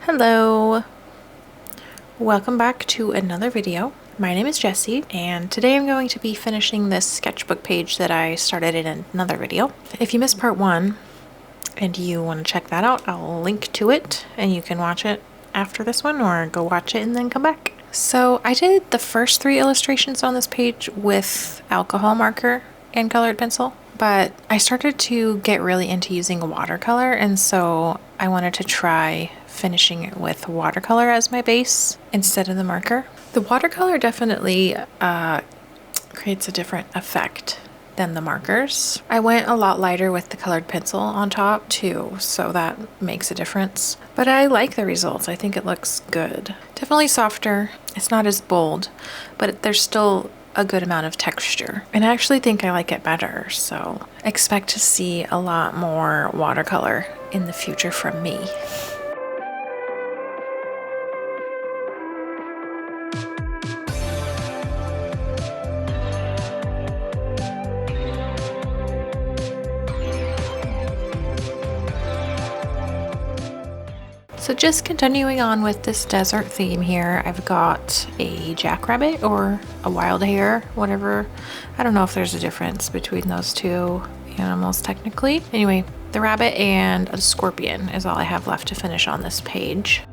Hello, welcome back to another video. My name is Jessie and today I'm going to be finishing this sketchbook page that I started in another video. If you missed part one and you want to check that out, I'll link to it and you can watch it after this one or go watch it and then come back. So I did the first 3 illustrations on this page with alcohol marker and colored pencil, but I started to get really into using watercolor, and so I wanted to try finishing it with watercolor as my base instead of the marker. The watercolor definitely creates a different effect than the markers. I went a lot lighter with the colored pencil on top too, so that makes a difference. But I like the results. I think it looks good. Definitely softer. It's not as bold, but there's still a good amount of texture. And I actually think I like it better, so expect to see a lot more watercolor in the future from me. So just continuing on with this desert theme here, I've got a jackrabbit or a wild hare, whatever. I don't know if there's a difference between those two animals technically. Anyway, the rabbit and a scorpion is all I have left to finish on this page.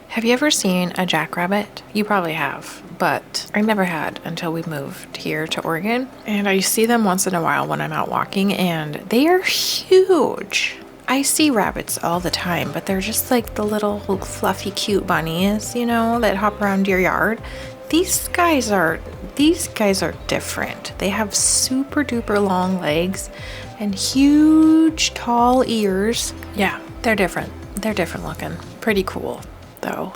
Have you ever seen a jackrabbit? You probably have, but I never had until we moved here to Oregon. And I see them once in a while when I'm out walking, and they are huge. I see rabbits all the time, but they're just like the little fluffy cute bunnies, you know, that hop around your yard. These guys are different. They have super duper long legs and huge tall ears. Yeah, they're different. They're different looking. Pretty cool though.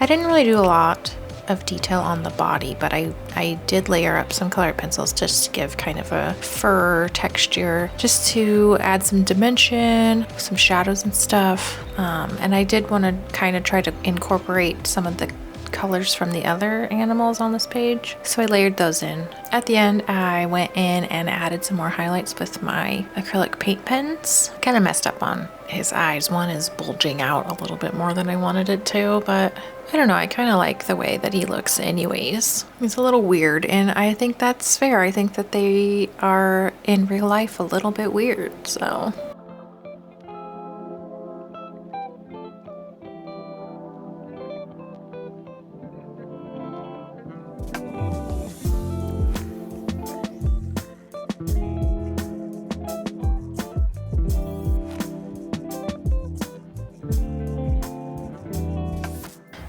I didn't really do a lot of detail on the body, but I did layer up some colored pencils just to give kind of a fur texture, just to add some dimension, some shadows and stuff. And I did want to kind of try to incorporate some of the colors from the other animals on this page, so I layered those in. At the end, I went in and added some more highlights with my acrylic paint pens. Kind of messed up on his eyes. One is bulging out a little bit more than I wanted it to, but I don't know, I kind of like the way that he looks anyways. He's a little weird, and I think that's fair. I think that they are in real life a little bit weird, so.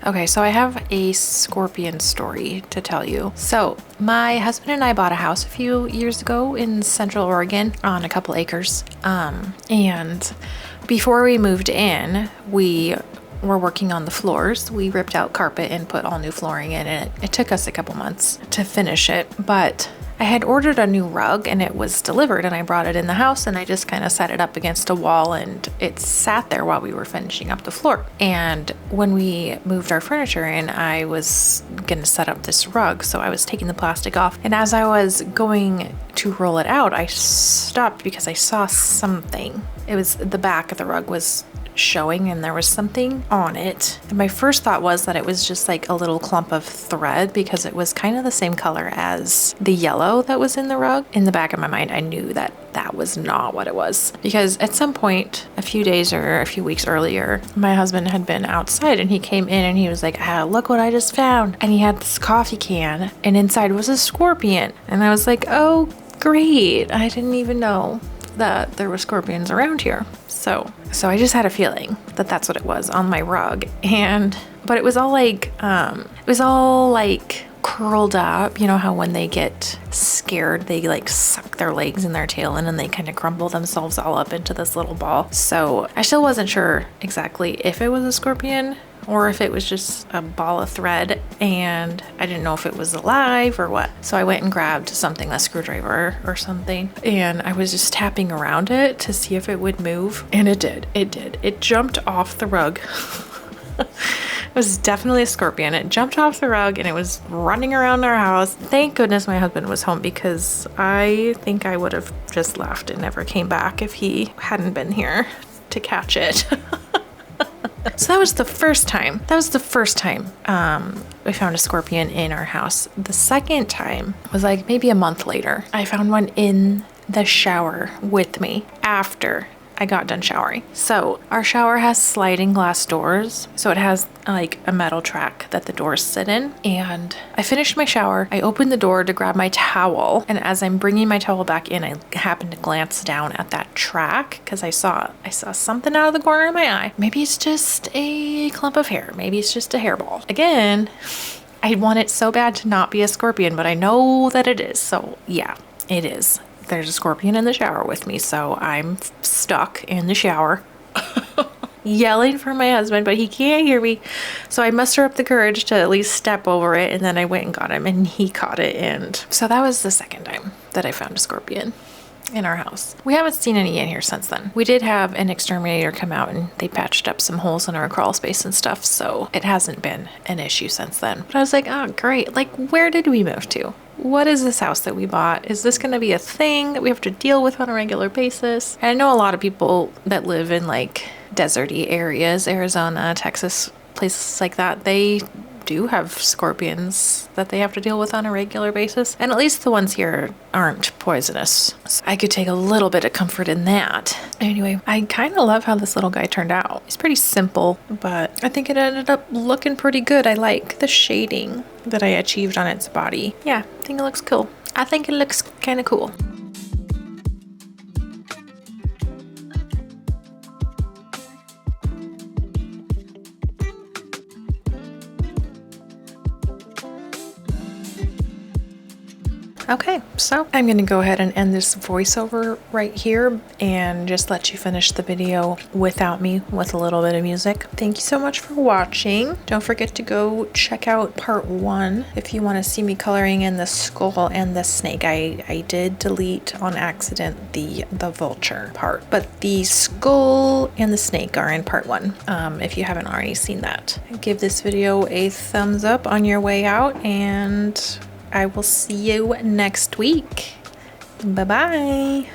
Okay, so I have a scorpion story to tell you. So my husband and I bought a house a few years ago in Central Oregon on a couple acres. And before we moved in, we were working on the floors. We ripped out carpet and put all new flooring in, and it took us a couple months to finish it. But I had ordered a new rug and it was delivered, and I brought it in the house and I just kind of set it up against a wall, and it sat there while we were finishing up the floor. And when we moved our furniture in, I was gonna set up this rug, so I was taking the plastic off, and as I was going to roll it out, I stopped because I saw something. It was the back of the rug was showing and there was something on it. And my first thought was that it was just like a little clump of thread because it was kind of the same color as the yellow that was in the rug. In the back of my mind, I knew that that was not what it was, because at some point a few days or a few weeks earlier, my husband had been outside and he came in and he was like, look what I just found. And he had this coffee can and inside was a scorpion. And I was like, oh great, I didn't even know that there were scorpions around here. So I just had a feeling that that's what it was on my rug. But it was all like curled up. You know how when they get scared, they like suck their legs and their tail in and they kind of crumble themselves all up into this little ball. So I still wasn't sure exactly if it was a scorpion or if it was just a ball of thread, and I didn't know if it was alive or what. So I went and grabbed something, a screwdriver or something, and I was just tapping around it to see if it would move, and it did. It jumped off the rug. It was definitely a scorpion. It jumped off the rug and it was running around our house. Thank goodness my husband was home, because I think I would have just left and never came back if he hadn't been here to catch it. So that was the first time. We found a scorpion in our house. The second time was like maybe a month later. I found one in the shower with me after I got done showering. So our shower has sliding glass doors. So it has like a metal track that the doors sit in. And I finished my shower. I opened the door to grab my towel. And as I'm bringing my towel back in, I happened to glance down at that track because I saw something out of the corner of my eye. Maybe it's just a clump of hair. Maybe it's just a hairball. Again, I want it so bad to not be a scorpion, but I know that it is. So yeah, it is. There's a scorpion in the shower with me, so I'm stuck in the shower yelling for my husband, but he can't hear me. So I muster up the courage to at least step over it, and then I went and got him, and he caught it. And so that was the second time that I found a scorpion in our house. We haven't seen any in here since then. We did have an exterminator come out and they patched up some holes in our crawl space and stuff, so it hasn't been an issue since then. But I was like, oh great, like where did we move to? What is this house that we bought? Is this going to be a thing that we have to deal with on a regular basis? And I know a lot of people that live in like deserty areas, Arizona, Texas, places like that, they do have scorpions that they have to deal with on a regular basis. And at least the ones here aren't poisonous. So I could take a little bit of comfort in that. Anyway, I kind of love how this little guy turned out. He's pretty simple, but I think it ended up looking pretty good. I like the shading that I achieved on its body. Yeah, I think it looks cool. I think it looks kind of cool. Okay, so I'm gonna go ahead and end this voiceover right here and just let you finish the video without me with a little bit of music. Thank you so much for watching. Don't forget to go check out part 1 if you want to see me coloring in the skull and the snake. I did delete on accident the vulture part, but the skull and the snake are in part 1 if you haven't already seen that. Give this video a thumbs up on your way out, and I will see you next week. Bye-bye.